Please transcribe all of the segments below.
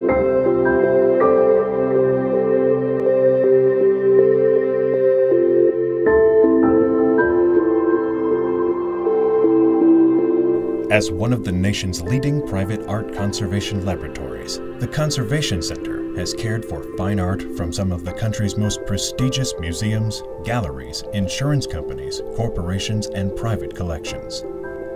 As one of the nation's leading private art conservation laboratories, the Conservation Center has cared for fine art from some of the country's most prestigious museums, galleries, insurance companies, corporations, and private collections.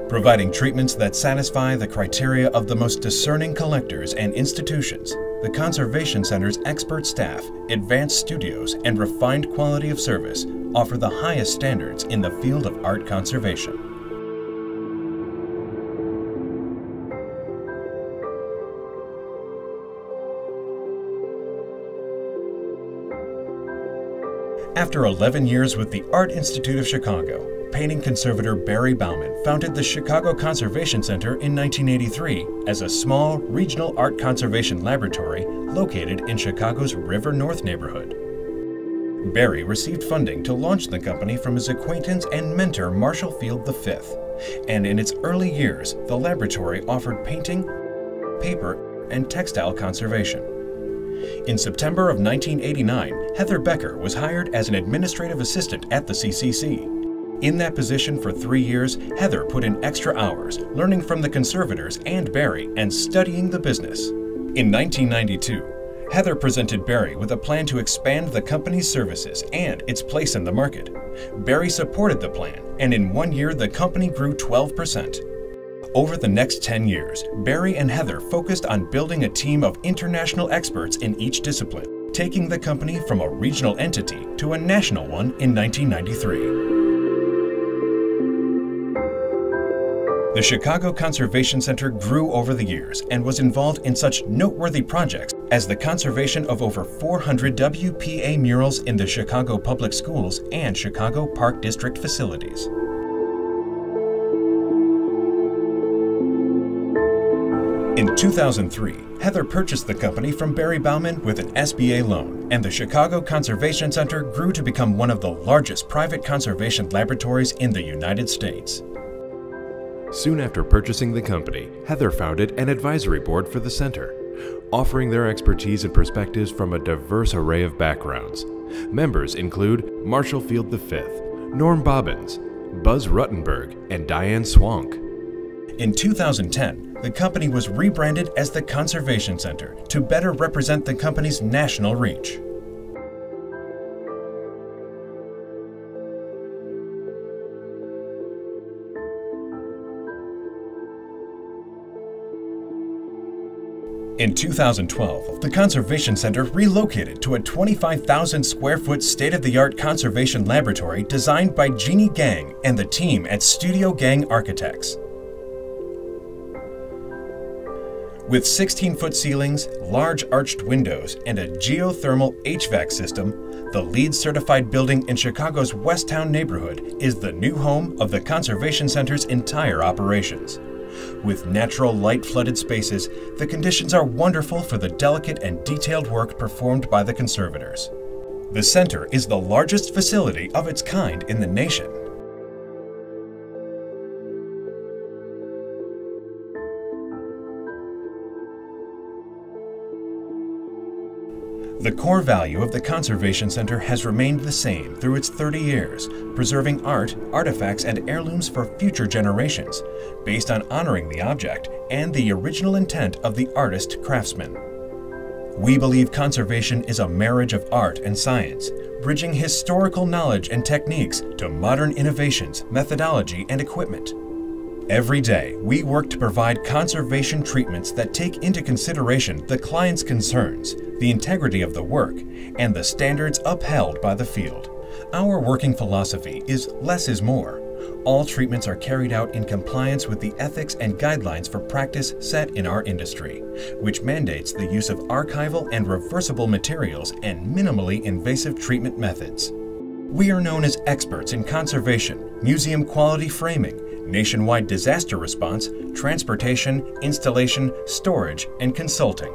Providing treatments that satisfy the criteria of the most discerning collectors and institutions, the Conservation Center's expert staff, advanced studios, and refined quality of service offer the highest standards in the field of art conservation. After 11 years with the Art Institute of Chicago, painting conservator Barry Bauman founded the Chicago Conservation Center in 1983 as a small regional art conservation laboratory located in Chicago's River North neighborhood. Barry received funding to launch the company from his acquaintance and mentor Marshall Field V, and in its early years, the laboratory offered painting, paper, and textile conservation. In September of 1989, Heather Becker was hired as an administrative assistant at the CCC. In that position for 3 years, Heather put in extra hours, learning from the conservators and Barry and studying the business. In 1992, Heather presented Barry with a plan to expand the company's services and its place in the market. Barry supported the plan, and in 1 year, the company grew 12%. Over the next 10 years, Barry and Heather focused on building a team of international experts in each discipline, taking the company from a regional entity to a national one in 1993. The Chicago Conservation Center grew over the years and was involved in such noteworthy projects as the conservation of over 400 WPA murals in the Chicago Public Schools and Chicago Park District facilities. In 2003, Heather purchased the company from Barry Bauman with an SBA loan, and the Chicago Conservation Center grew to become one of the largest private conservation laboratories in the United States. Soon after purchasing the company, Heather founded an advisory board for the center, offering their expertise and perspectives from a diverse array of backgrounds. Members include Marshall Field V, Norm Bobbins, Buzz Ruttenberg, and Diane Swank. In 2010, the company was rebranded as the Conservation Center to better represent the company's national reach. In 2012, the Conservation Center relocated to a 25,000 square foot state-of-the-art conservation laboratory designed by Jeannie Gang and the team at Studio Gang Architects. With 16-foot ceilings, large arched windows, and a geothermal HVAC system, the LEED certified building in Chicago's Westtown neighborhood is the new home of the Conservation Center's entire operations. With natural light-flooded spaces, the conditions are wonderful for the delicate and detailed work performed by the conservators. The center is the largest facility of its kind in the nation. The core value of the Conservation Center has remained the same through its 30 years, preserving art, artifacts, and heirlooms for future generations, based on honoring the object and the original intent of the artist-craftsman. We believe conservation is a marriage of art and science, bridging historical knowledge and techniques to modern innovations, methodology, and equipment. Every day, we work to provide conservation treatments that take into consideration the client's concerns, the integrity of the work, and the standards upheld by the field. Our working philosophy is less is more. All treatments are carried out in compliance with the ethics and guidelines for practice set in our industry, which mandates the use of archival and reversible materials and minimally invasive treatment methods. We are known as experts in conservation, museum quality framing, nationwide disaster response, transportation, installation, storage, and consulting.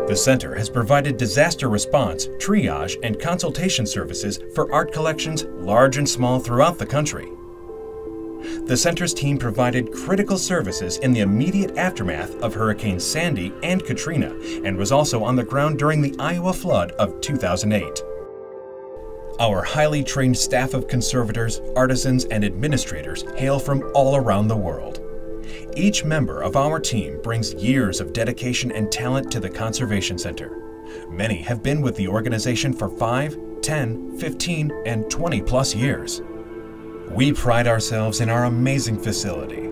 The center has provided disaster response, triage, and consultation services for art collections large and small throughout the country. The center's team provided critical services in the immediate aftermath of Hurricane Sandy and Katrina, and was also on the ground during the Iowa flood of 2008. Our highly trained staff of conservators, artisans, and administrators hail from all around the world. Each member of our team brings years of dedication and talent to the Conservation Center. Many have been with the organization for 5, 10, 15, and 20 plus years. We pride ourselves in our amazing facility,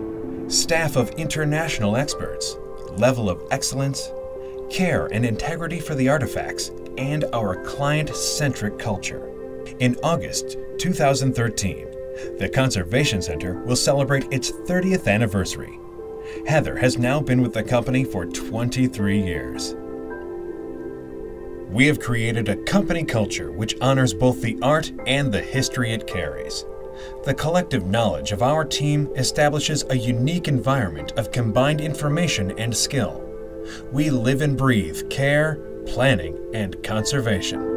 staff of international experts, level of excellence, care and integrity for the artifacts, and our client-centric culture. In August 2013, the Conservation Center will celebrate its 30th anniversary. Heather has now been with the company for 23 years. We have created a company culture which honors both the art and the history it carries. The collective knowledge of our team establishes a unique environment of combined information and skill. We live and breathe care, planning, and conservation.